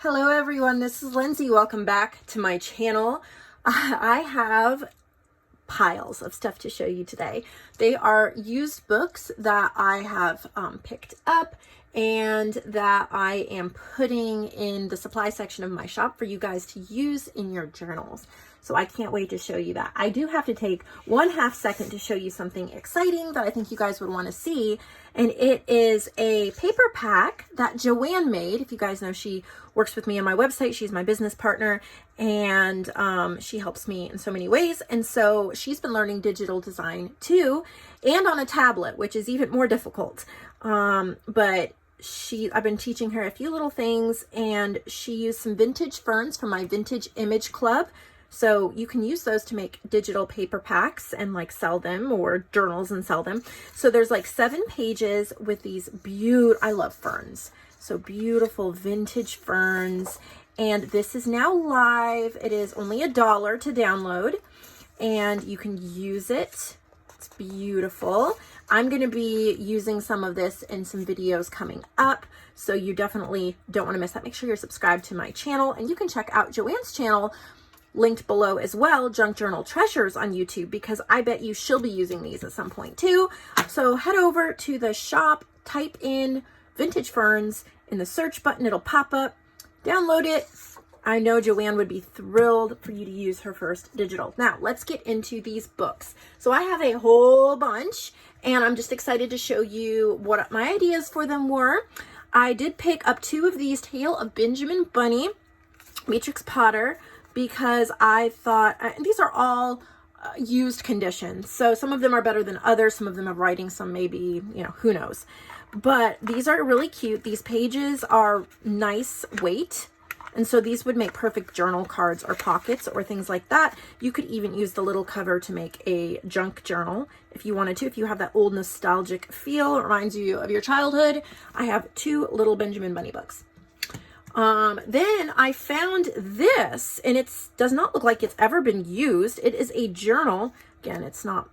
Hello everyone, this is Lindsay. Welcome back to my channel. I have piles of stuff to show you today. They are used books that I have picked up and that I am putting in the supply section of my shop for you guys to use in your journals. So I can't wait to show you that. I do have to take 1/2 second to show you something exciting that I think you guys would want to see. And it is a paper pack that JoAnn made. If you guys know, she works with me on my website. She's my business partner and she helps me in so many ways. And so she's been learning digital design too, and on a tablet, which is even more difficult. But I've been teaching her a few little things, and she used some vintage ferns from my Vintage Image Club. So you can use those to make digital paper packs and like sell them, or journals and sell them. So there's like 7 pages with these I love ferns. So beautiful vintage ferns. And this is now live. It is only $1 to download and you can use it. It's beautiful. I'm going to be using some of this in some videos coming up. So you definitely don't want to miss that. Make sure you're subscribed to my channel, and you can check out JoAnn's channel linked below as well, Junk Journal Treasures on YouTube, because I bet you she'll be using these at some point too. So head over to the shop, type in vintage ferns in the search button, it'll pop up, download it. I know JoAnn would be thrilled for you to use her first digital. Now let's get into these books. So I have a whole bunch and I'm just excited to show you what my ideas for them were. I did pick up 2 of these Tale of Benjamin Bunny, Matrix Potter, because I thought, these are all used condition. So some of them are better than others. Some of them have writing, some maybe, who knows. But these are really cute. These pages are nice weight. And so these would make perfect journal cards or pockets or things like that. You could even use the little cover to make a junk journal if you wanted to. If you have that old nostalgic feel, it reminds you of your childhood. I have 2 little Benjamin Bunny books. Then I found this, and it does not look like it's ever been used. It is a journal. Again, it's not,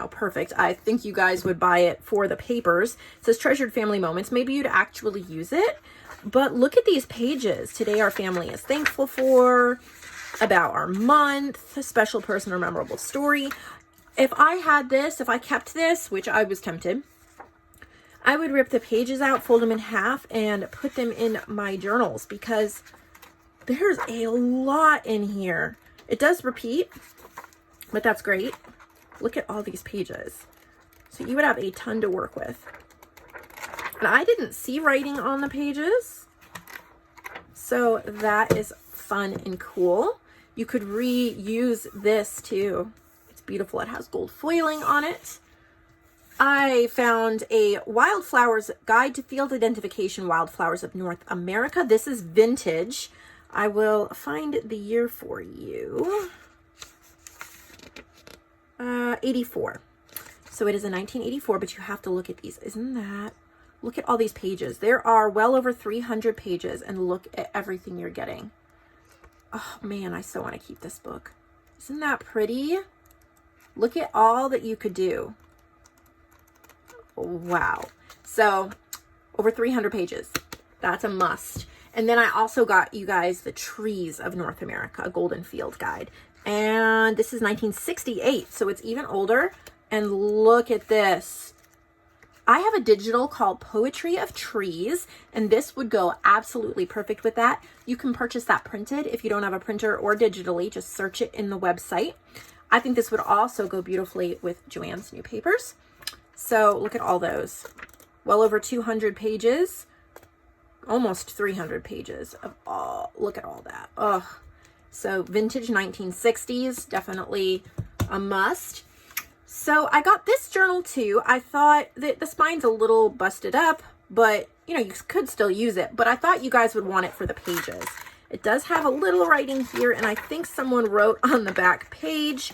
perfect. I think you guys would buy it for the papers. It says Treasured Family Moments. Maybe you'd actually use it, but look at these pages. Today our family is thankful for, about our month, a special person or memorable story. If I had this, if I kept this, which I was tempted, I would rip the pages out, fold them in half, and put them in my journals because there's a lot in here. It does repeat, but that's great. Look at all these pages. So you would have a ton to work with. And I didn't see writing on the pages, so that is fun and cool. You could reuse this too. It's beautiful. It has gold foiling on it. I found a Wildflowers Guide to Field Identification, Wildflowers of North America. This is vintage. I will find the year for you. 84. So it is a 1984, but you have to look at these. Isn't that? Look at all these pages. There are well over 300 pages, and look at everything you're getting. Oh man, I so want to keep this book. Isn't that pretty? Look at all that you could do. Wow. So over 300 pages. That's a must. And then I also got you guys the Trees of North America, a Golden Field Guide. And this is 1968, so it's even older. And look at this. I have a digital called Poetry of Trees, and this would go absolutely perfect with that. You can purchase that printed if you don't have a printer, or digitally. Just search it in the website. I think this would also go beautifully with JoAnn's new papers. So look at all those. Well over 200 pages, almost 300 pages of all, look at all that. Ugh. So vintage 1960s, definitely a must. So I got this journal too. I thought that the spine's a little busted up, but you could still use it, but I thought you guys would want it for the pages. It does have a little writing here, and I think someone wrote on the back page,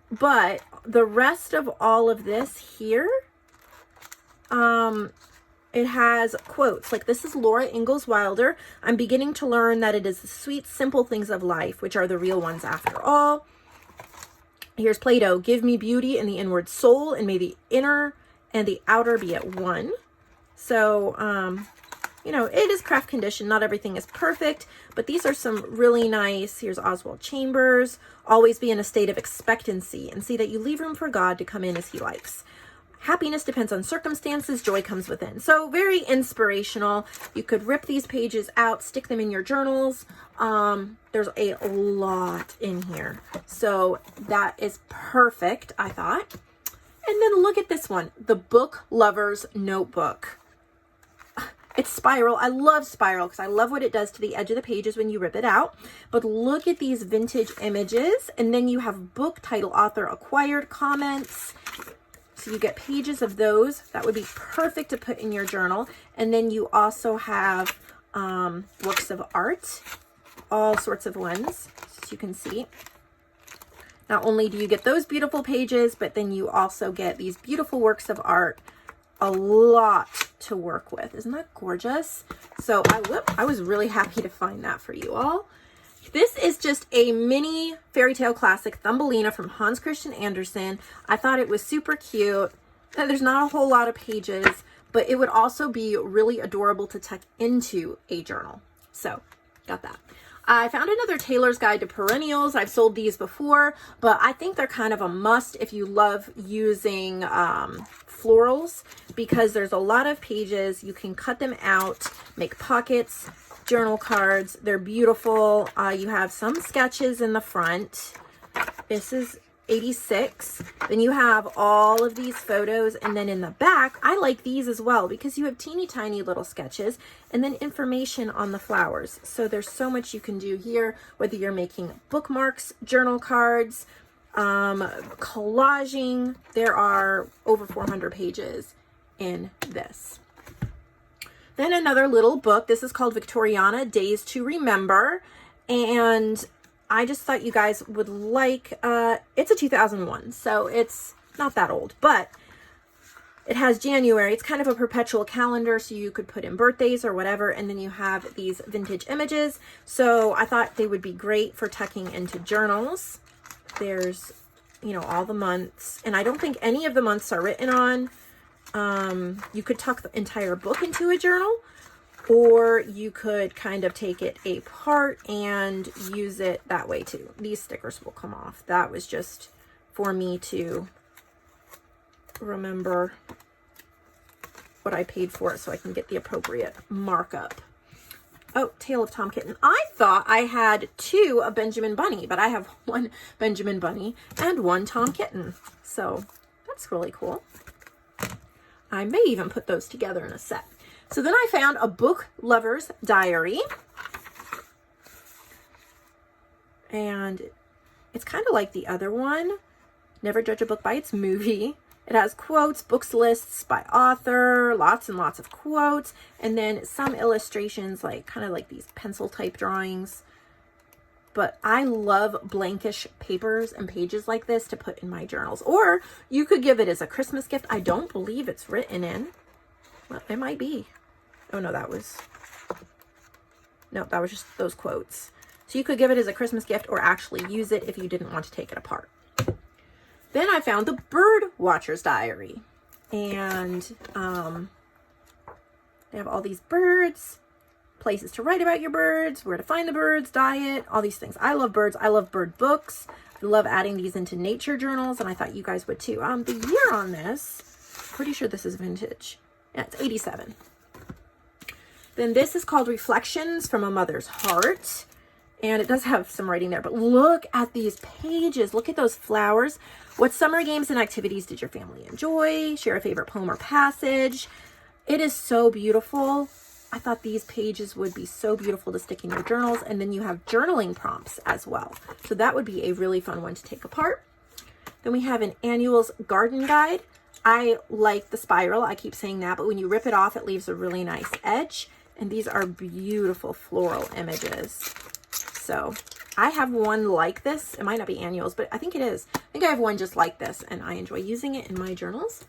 but the rest of all of this here, it has quotes like, this is Laura Ingalls Wilder. I'm beginning to learn that it is the sweet, simple things of life, which are the real ones after all. Here's Plato. Give me beauty in the inward soul, and may the inner and the outer be at one. So you know, it is craft condition. Not everything is perfect, but these are some really nice. Here's Oswald Chambers. Always be in a state of expectancy and see that you leave room for God to come in as he likes. Happiness depends on circumstances. Joy comes within. So very inspirational. You could rip these pages out, stick them in your journals. There's a lot in here. So that is perfect, I thought. And then look at this one, the Book Lover's Notebook. It's spiral. I love spiral because I love what it does to the edge of the pages when you rip it out. But look at these vintage images. And then you have book title, author, acquired, comments. So you get pages of those. That would be perfect to put in your journal. And then you also have works of art, all sorts of ones, as you can see. Not only do you get those beautiful pages, but then you also get these beautiful works of art. A lot to work with. Isn't that gorgeous? So I was really happy to find that for you all. This is just a mini fairy tale classic, Thumbelina from Hans Christian Andersen. I thought it was super cute. There's not a whole lot of pages, but it would also be really adorable to tuck into a journal. So got that. I found another Tailor's Guide to Perennials. I've sold these before, but I think they're kind of a must if you love using florals, because there's a lot of pages. You can cut them out, make pockets, journal cards. They're beautiful. You have some sketches in the front. This is 86. Then you have all of these photos, and then in the back, I like these as well because you have teeny tiny little sketches and then information on the flowers. So there's so much you can do here, whether you're making bookmarks, journal cards, collaging. There are over 400 pages in this. Then another little book. This is called Victoriana, Days to Remember. And I just thought you guys would like, it's a 2001, so it's not that old, but it has January. It's kind of a perpetual calendar, so you could put in birthdays or whatever, and then you have these vintage images. So I thought they would be great for tucking into journals. There's, you know, all the months, and I don't think any of the months are written on. You could tuck the entire book into a journal, or you could kind of take it apart and use it that way too. These stickers will come off. That was just for me to remember what I paid for it so I can get the appropriate markup. Oh, Tale of Tom Kitten. I thought I had two of Benjamin Bunny, but I have one Benjamin Bunny and one Tom Kitten. So that's really cool. I may even put those together in a set. So then I found a Book Lover's Diary. And it's kind of like the other one. Never judge a book by its movie. It has quotes, books lists by author, lots and lots of quotes, and then some illustrations, like kind of like these pencil type drawings. But I love blankish papers and pages like this to put in my journals. Or you could give it as a Christmas gift. I don't believe it's written in. Well, it might be. Oh, no, that was just those quotes. So you could give it as a Christmas gift or actually use it if you didn't want to take it apart. Then I found the Bird Watcher's Diary. And they have all these birds, places to write about your birds, where to find the birds, diet, all these things. I love birds. I love bird books. I love adding these into nature journals, and I thought you guys would too. The year on this, pretty sure this is vintage. Yeah, it's 87. Then this is called Reflections from a Mother's Heart. And it does have some writing there, but look at these pages. Look at those flowers. What summer games and activities did your family enjoy? Share a favorite poem or passage. It is so beautiful. I thought these pages would be so beautiful to stick in your journals. And then you have journaling prompts as well. So that would be a really fun one to take apart. Then we have an Annual's Garden Guide. I like the spiral. I keep saying that, but when you rip it off, it leaves a really nice edge. And these are beautiful floral images. So I have one like this. It might not be Annuals, but I think it is. I think I have one just like this, and I enjoy using it in my journals.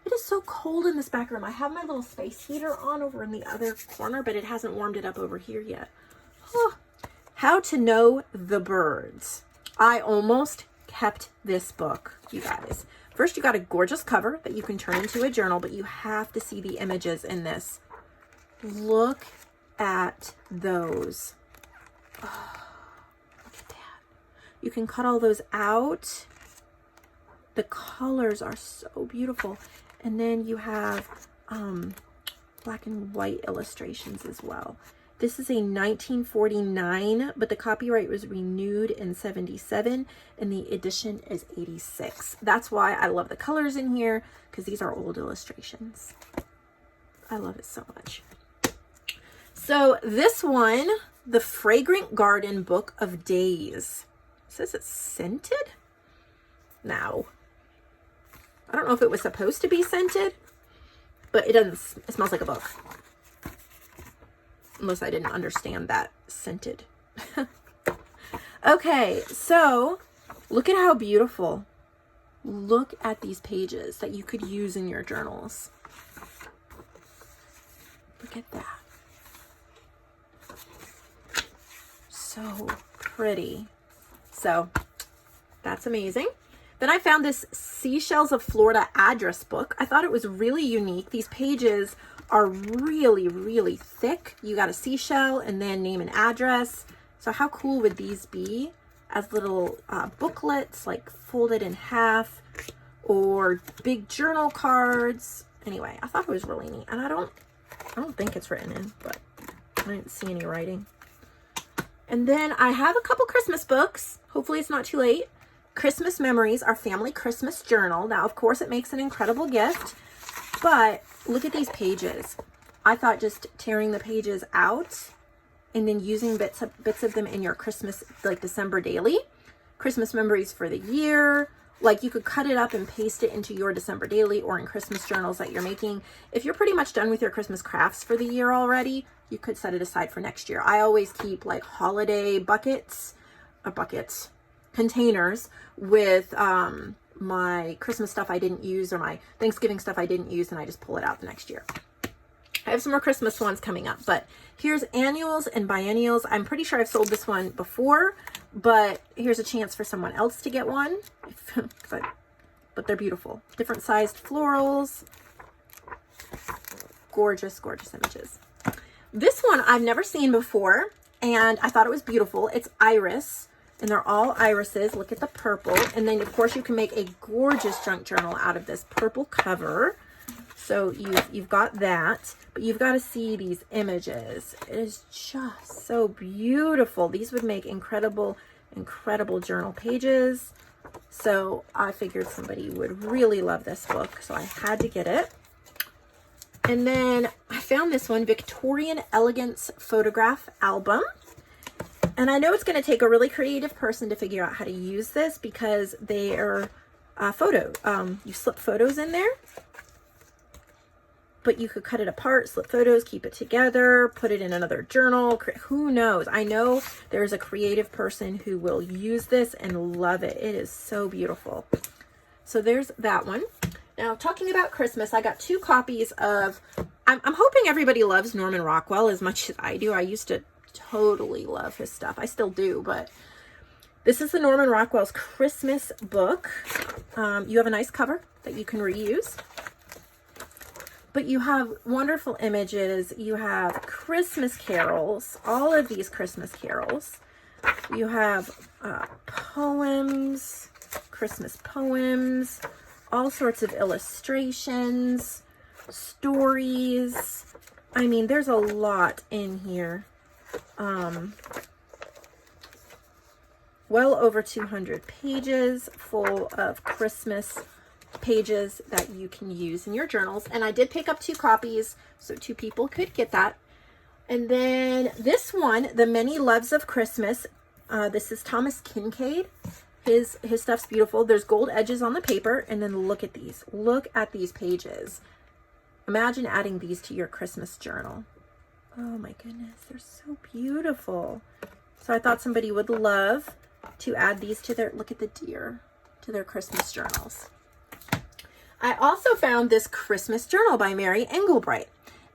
It is so cold in this back room. I have my little space heater on over in the other corner, but it hasn't warmed it up over here yet. Oh. How to Know the Birds. I almost kept this book, you guys. First, you got a gorgeous cover that you can turn into a journal, but you have to see the images in this. Look at those. Oh, look at that. You can cut all those out. The colors are so beautiful. And then you have black and white illustrations as well. This is a 1949, but the copyright was renewed in 77 and the edition is 86. That's why I love the colors in here, because these are old illustrations. I love it so much. So this one, the Fragrant Garden Book of Days. It says it's scented? No. I don't know if it was supposed to be scented, but it doesn't, it smells like a book. Unless I didn't understand that scented. Okay, so look at how beautiful. Look at these pages that you could use in your journals. Look at that. So pretty. So that's amazing. Then I found this Seashells of Florida address book. I thought it was really unique. These pages are really, really thick. You got a seashell and then name and address. So how cool would these be as little booklets, like folded in half, or big journal cards? Anyway, I thought it was really neat. And I don't think it's written in, but I didn't see any writing. And then I have a couple Christmas books. Hopefully it's not too late. Christmas Memories, our family Christmas journal. Now, of course, it makes an incredible gift, but look at these pages. I thought just tearing the pages out and then using bits of them in your Christmas, like December daily, Christmas memories for the year. Like you could cut it up and paste it into your December daily or in Christmas journals that you're making. If you're pretty much done with your Christmas crafts for the year already, you could set it aside for next year. I always keep like holiday containers with my Christmas stuff I didn't use or my Thanksgiving stuff I didn't use, and I just pull it out the next year. I have some more Christmas ones coming up, but here's annuals and biennials. I'm pretty sure I've sold this one before, but here's a chance for someone else to get one. But they're beautiful. Different sized florals. Gorgeous, gorgeous images. This one I've never seen before, and I thought it was beautiful. It's iris, and they're all irises. Look at the purple. And then, of course, you can make a gorgeous junk journal out of this purple cover. So you've got that, but you've got to see these images. It is just so beautiful. These would make incredible, incredible journal pages. So I figured somebody would really love this book, so I had to get it. And then I found this one, Victorian Elegance Photograph Album. And I know it's going to take a really creative person to figure out how to use this, because they are you slip photos in there. But you could cut it apart, slip photos, keep it together, put it in another journal. Who knows? I know there's a creative person who will use this and love it. It is so beautiful. So there's that one. Now, talking about Christmas, I got 2 copies of, I'm hoping everybody loves Norman Rockwell as much as I do. I used to totally love his stuff. I still do, but this is the Norman Rockwell's Christmas book. You have a nice cover that you can reuse. But you have wonderful images. You have Christmas carols, all of these Christmas carols. You have poems, Christmas poems, all sorts of illustrations, stories. I mean, there's a lot in here. Well over 200 pages full of Christmas pages that you can use in your journals. And I did pick up 2 copies, so 2 people could get that. And then this one, The Many Loves of Christmas. This is Thomas Kincaid. His stuff's beautiful. There's gold edges on the paper, and then look at these. Look at these pages. Imagine adding these to your Christmas journal. Oh my goodness, they're so beautiful. So I thought somebody would love to add these to their, look at the deer, to their Christmas journals. I also found this Christmas journal by Mary Engelbright,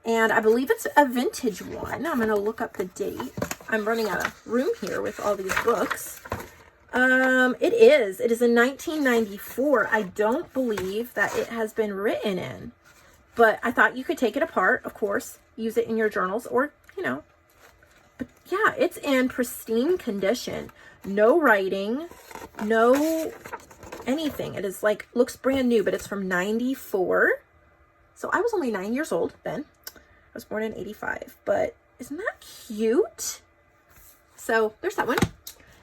and I believe it's a vintage one. I'm going to look up the date. I'm running out of room here with all these books. It is in 1994. I don't believe that it has been written in. But I thought you could take it apart, of course, use it in your journals, or, you know, but yeah, it's in pristine condition. No writing, no anything. It is like, looks brand new, but it's from 94. So I was only 9 years old then. I was born in 85, but isn't that cute? So there's that one.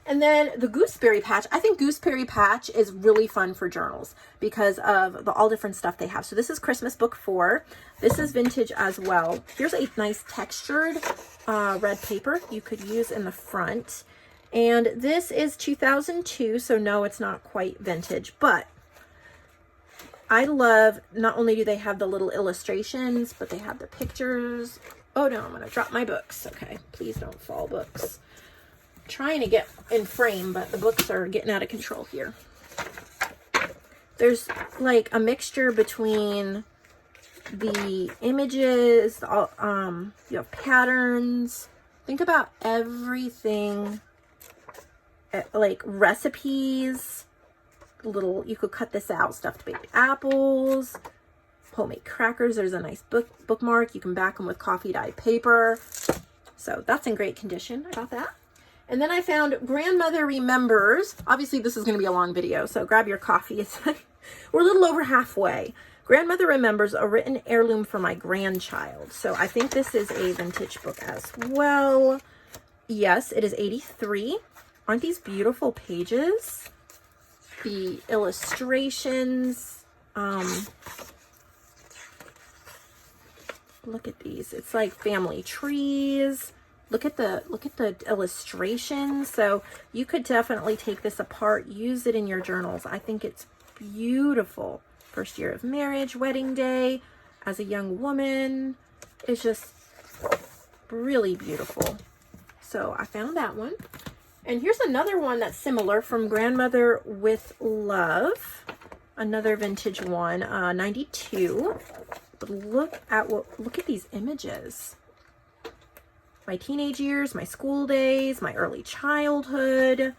And then the Gooseberry Patch. I think Gooseberry Patch is really fun for journals because of the all different stuff they have. So this is Christmas book 4. This is vintage as well. Here's a nice textured red paper you could use in the front. And this is 2002, so no, it's not quite vintage, but I love, not only do they have the little illustrations, but they have the pictures. Oh no, I'm going to drop my books. Okay, please don't fall, books. Trying to get in frame, but the books are getting out of control here. There's like a mixture between the images, you have patterns. Think about everything, like recipes, little, you could cut this out, stuffed baked apples, homemade crackers. There's a nice bookmark. You can back them with coffee dyed paper. So that's in great condition. I got that. And then I found Grandmother Remembers. Obviously, this is going to be a long video, so grab your coffee. We're a little over halfway. Grandmother Remembers, a written heirloom for my grandchild. So I think this is a vintage book as well. Yes, it is 83. Aren't these beautiful pages? The illustrations. Look at these. It's like family trees. Look at the illustrations. So you could definitely take this apart, use it in your journals. I think it's beautiful. First year of marriage, wedding day, as a young woman. It's just really beautiful. So I found that one. And here's another one that's similar from Grandmother with Love. Another vintage one, 92. But look at these images. My teenage years, my school days, my early childhood,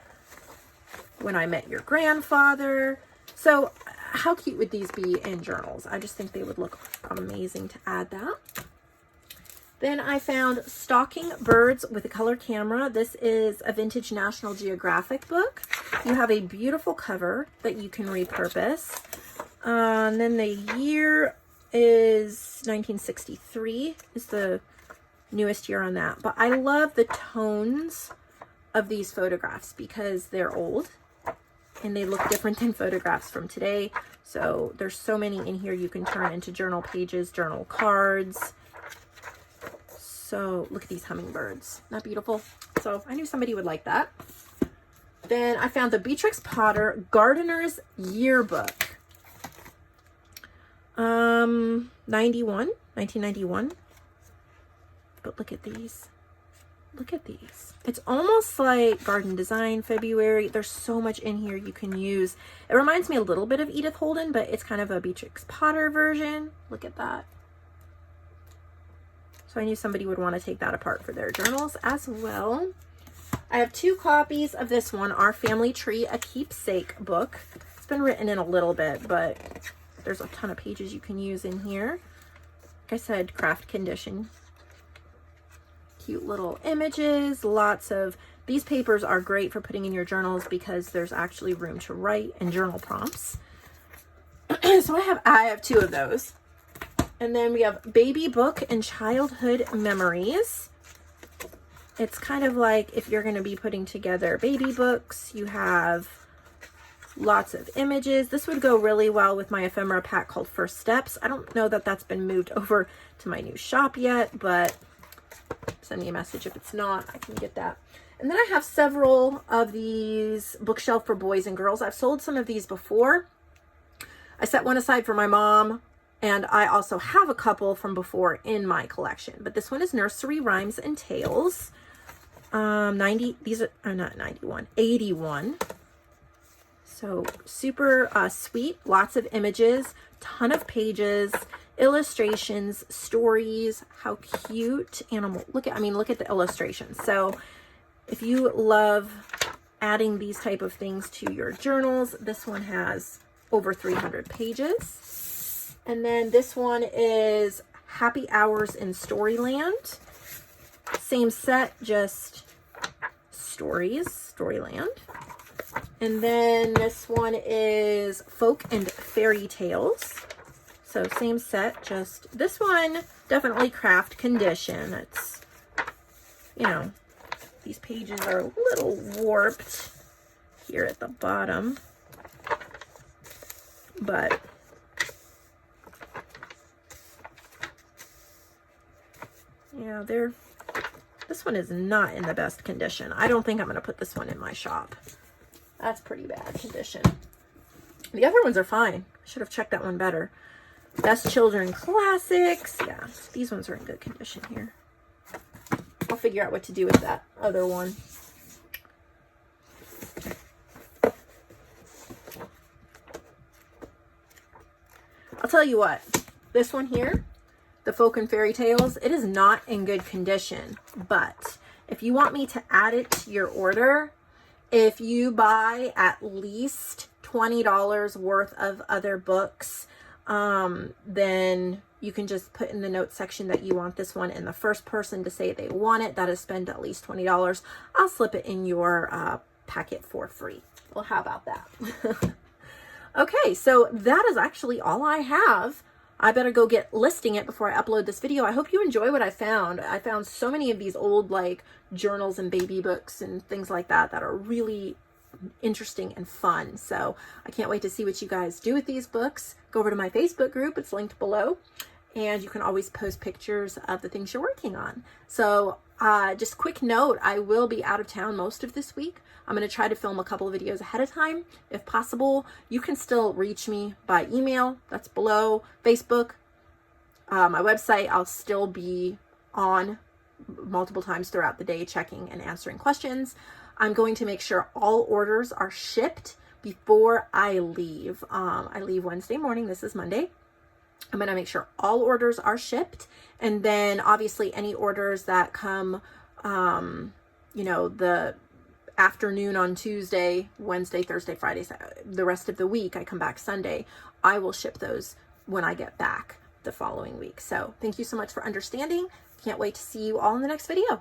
when I met your grandfather. So how cute would these be in journals? I just think they would look amazing to add that. Then I found Stalking Birds with a color camera. This is a vintage National Geographic book. You have a beautiful cover that you can repurpose. And then the year is 1963 is the newest year on that. But I love the tones of these photographs because they're old and they look different than photographs from today. So there's so many in here you can turn into journal pages, journal cards. So look at these hummingbirds. Isn't that beautiful? So I knew somebody would like that. Then I found the Beatrix Potter Gardener's Yearbook. 1991. But look at these. Look at these. It's almost like Garden Design February. There's so much in here you can use. It reminds me a little bit of Edith Holden, but it's kind of a Beatrix Potter version. Look at that. So I knew somebody would want to take that apart for their journals as well. I have 2 copies of this one, Our Family Tree, a keepsake book. It's been written in a little bit, but there's a ton of pages you can use in here. Like I said, craft condition. Cute little images, lots of, these papers are great for putting in your journals because there's actually room to write and journal prompts. So I have 2 of those. And then we have Baby Book and Childhood Memories. It's kind of like if you're going to be putting together baby books, you have lots of images. This would go really well with my ephemera pack called First Steps. I don't know that that's been moved over to my new shop yet, but send me a message if it's not. I can get that. And then I have several of these bookshelf for boys and girls. I've sold some of these before. I set one aside for my mom, and I also have a couple from before in my collection. But this one is Nursery Rhymes and Tales. 81. So super sweet, lots of images, ton of pages, illustrations, stories. How cute animal. Look at the illustrations. So if you love adding these type of things to your journals, this one has over 300 pages. And then this one is Happy Hours in Storyland. Same set, just Storyland. And then this one is Folk and Fairy Tales. So same set, just this one, definitely craft condition. It's, you know, these pages are a little warped here at the bottom, but yeah, this one is not in the best condition. I don't think I'm going to put this one in my shop. That's pretty bad condition. The other ones are fine. I should have checked that one better. Best Children Classics. Yeah, these ones are in good condition here. I'll figure out what to do with that other one. I'll tell you what, this one here, the Folk and Fairy Tales, it is not in good condition, but if you want me to add it to your order, if you buy at least $20 worth of other books, then you can just put in the notes section that you want this one, and the first person to say they want it, that is spend at least $20, I'll slip it in your packet for free. Well, how about that? Okay, so that is actually all I have. I better go get listing it before I upload this video. I hope you enjoy what I found. I found so many of these old like journals and baby books and things like that that are really interesting and fun. So I can't wait to see what you guys do with these books. Go over to my Facebook group. It's linked below. And you can always post pictures of the things you're working on. So just quick note, I will be out of town most of this week. I'm going to try to film a couple of videos ahead of time if possible. You can still reach me by email. That's below. Facebook, my website, I'll still be on multiple times throughout the day checking and answering questions. I'm going to make sure all orders are shipped before I leave. I leave Wednesday morning. This is Monday. I'm going to make sure all orders are shipped. And then obviously any orders that come, you know, the afternoon on Tuesday, Wednesday, Thursday, Friday, the rest of the week, I come back Sunday, I will ship those when I get back the following week. So thank you so much for understanding. Can't wait to see you all in the next video.